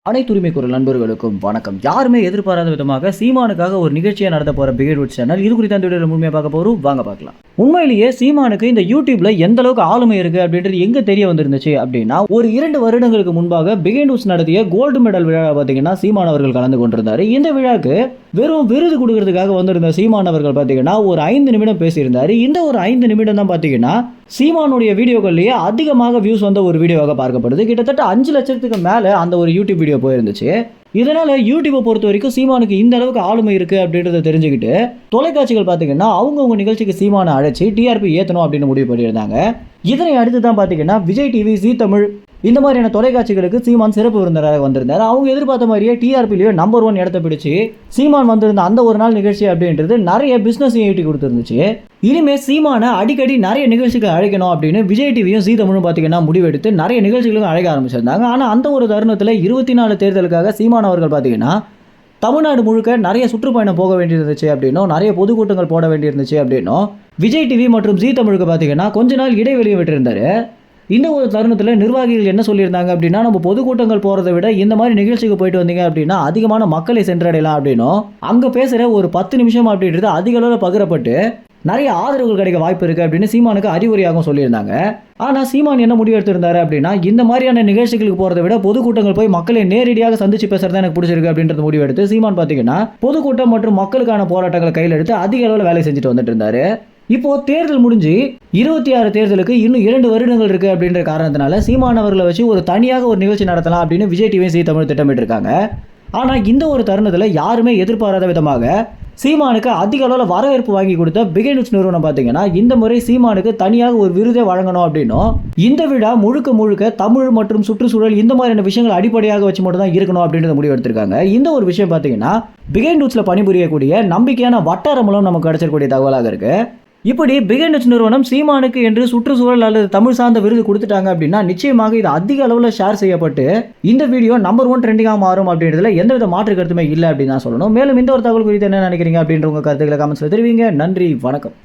அனைத்து உரிமை குரல் நண்பர்களுக்கும் வணக்கம். யாருமே எதிர்பாராத விதமாக சீமானுக்காக ஒரு நிகழ்ச்சியை நடத்த போற பிகேட் சேனல் இது குறித்த அந்த வீடியோவில் முழுமையாக பார்க்க போறோம். வாங்க பார்க்கலாம். உண்மையிலேயே சீமானுக்கு இந்த யூடியூப்ல எந்த அளவுக்கு ஆளுமை இருக்கு அப்படின்றது எங்க தெரிய வந்திருந்துச்சு அப்படின்னா, ஒரு 2 வருடங்களுக்கு முன்பாக பிகேட் நடத்திய கோல்டு மெடல் விழா பார்த்தீங்கன்னா சீமான் அவர்கள் கலந்து கொண்டிருந்தாரு. இந்த விழாக்கு வெறும் விருது கொடுக்கறதுக்காக வந்திருந்த சீமான் அவர்கள் பார்த்தீங்கன்னா ஒரு 5 நிமிடம் பேசியிருந்தாரு. இந்த ஒரு 5 நிமிடம் தான் பார்த்தீங்கன்னா சீமானுடைய வீடியோக்கள்லேயே அதிகமாக வியூஸ் வந்த ஒரு வீடியோவாக பார்க்கப்படுது. கிட்டத்தட்ட 5 லட்சத்துக்கு மேலே அந்த ஒரு யூடியூப் வீடியோ போயிருந்துச்சு. இதனால யூடியூப்பை பொறுத்த வரைக்கும் சீமானுக்கு இந்த அளவுக்கு ஆளுமை இருக்கு அப்படின்றத தெரிஞ்சுக்கிட்டு தொலைக்காட்சிகள் பார்த்தீங்கன்னா அவங்கவுங்க நிகழ்ச்சிக்கு சீமானை அழைச்சி டிஆர்பி ஏற்றணும் அப்படின்னு முடிவு பண்ணியிருந்தாங்க. இதனை அடுத்து தான் பார்த்தீங்கன்னா விஜய் டிவி, ஜீ தமிழ் இந்த மாதிரியான தொலைக்காட்சிகளுக்கு சீமான் சிறப்பு விருந்தினராக வந்திருந்தார். அவங்க எதிர்பார்த்த மாதிரியே டிஆர்பிலேயே நம்பர் 1 இடத்தை பிடிச்சி சீமான் வந்திருந்த அந்த ஒரு நாள் நிகழ்ச்சி அப்படின்றது நிறைய பிஸ்னஸ் ஈட்டி கொடுத்துருந்துச்சு. இனிமே சீமானை அடிக்கடி நிறைய நிகழ்ச்சிக்கு அழைக்கணும் அப்படின்னு விஜய் டிவியும் ஜீ தமிழும் பார்த்தீங்கன்னா முடிவெடுத்து நிறைய நிகழ்ச்சிகளும் அழைக்க ஆரம்பிச்சிருந்தாங்க. ஆனால் அந்த ஒரு தருணத்தில் 24 தேர்தலுக்காக சீமான் அவர்கள் பார்த்தீங்கன்னா தமிழ்நாடு முழுக்க நிறைய சுற்றுப்பயணம் போக வேண்டியிருந்துச்சு அப்படின்னும் நிறைய பொதுக்கூட்டங்கள் போட வேண்டியிருந்துச்சு அப்படின்னும் விஜய் டிவி மற்றும் ஜீ தமிழுக்கு பார்த்தீங்கன்னா கொஞ்ச நாள் இடைவெளியை விட்டுருந்தாரு. இந்த ஒரு தருணத்தில் நிர்வாகிகள் என்ன சொல்லியிருந்தாங்க அப்படின்னா, நம்ம பொதுக்கூட்டங்கள் போகிறத விட இந்த மாதிரி நிகழ்ச்சிக்கு போயிட்டு வந்தீங்க அப்படின்னா அதிகமான மக்களை சென்றடையலாம் அப்படின்னும் அங்கே பேசுகிற ஒரு 10 நிமிஷம் அப்படின்றது அதிக அளவில் பகிரப்பட்டு நிறைய ஆதரவுகள் கிடைக்க வாய்ப்பு இருக்குது அப்படின்னு சீமானுக்கு அறிவுரையாகவும் சொல்லியிருந்தாங்க. ஆனால் சீமான் என்ன முடிவு எடுத்திருந்தாரு அப்படின்னா, இந்த மாதிரியான நிகழ்ச்சிகளுக்கு போகிறத விட பொதுக்கூட்டங்கள் போய் மக்களை நேரடியாக சந்திச்சு பேசுறது எனக்கு பிடிச்சிருக்கு அப்படின்றது முடிவு எடுத்து சீமான் பார்த்தீங்கன்னா பொதுக்கூட்டம் மற்றும் மக்களுக்கான போராட்டங்களை கையில் எடுத்து அதிக அளவில் வேலை செஞ்சுட்டு வந்துட்டு இருந்தாரு. இப்போ தேர்தல் முடிஞ்சு 26 தேர்தலுக்கு இன்னும் 2 வருடங்கள் இருக்கு அப்படின்ற காரணத்தினால சீமான் அவர்களை வச்சு ஒரு தனியாக ஒரு நிகழ்ச்சி நடத்தலாம் அப்படின்னு விஜய் டிவி, ஜீ தமிழ் திட்டமிட்டு இருக்காங்க. ஆனால் இந்த ஒரு தருணத்தில் யாருமே எதிர்பாராத விதமாக சீமானுக்கு அதிக அளவில் வரவேற்பு வாங்கி கொடுத்த பிகேட் நிறுவனம் பார்த்தீங்கன்னா இந்த முறை சீமானுக்கு தனியாக ஒரு விருதை வழங்கணும் அப்படின்னும் இந்த விழா முழுக்க முழுக்க தமிழ் மற்றும் சுற்றுச்சூழல் இந்த மாதிரியான விஷயங்கள் அடிப்படையாக வச்சு மட்டும் தான் இருக்கணும் அப்படின்றத முடிவு எடுத்திருக்காங்க. இந்த ஒரு விஷயம் பார்த்தீங்கன்னா பிகேட் பணிபுரியக்கூடிய நம்பிக்கையான வட்டாரம் மூலம் நமக்கு கிடைச்சிருக்கக்கூடிய தகவலாக இருக்கு. இப்படி பிகேட் நிறுவனம் சீமானுக்கு என்று சுற்றுச்சூழல் அல்லது தமிழ் சார்ந்த விருது கொடுத்துட்டாங்க அப்படின்னா நிச்சயமாக இது அதிக அளவில் ஷேர் செய்யப்பட்டு இந்த வீடியோ நம்பர் 1 ட்ரெண்டிங்காக மாறும் அப்படின்றதுல எந்தவித மாற்று கருத்துமே இல்லை அப்படின்னு தான் சொல்லணும். மேலும் இந்த ஒரு தகவல் குறித்து என்ன நினைக்கிறீங்க அப்படின்ற உங்க கருத்துக்களை கமெண்ட்ஸ்ல தெரிவிங்க. நன்றி, வணக்கம்.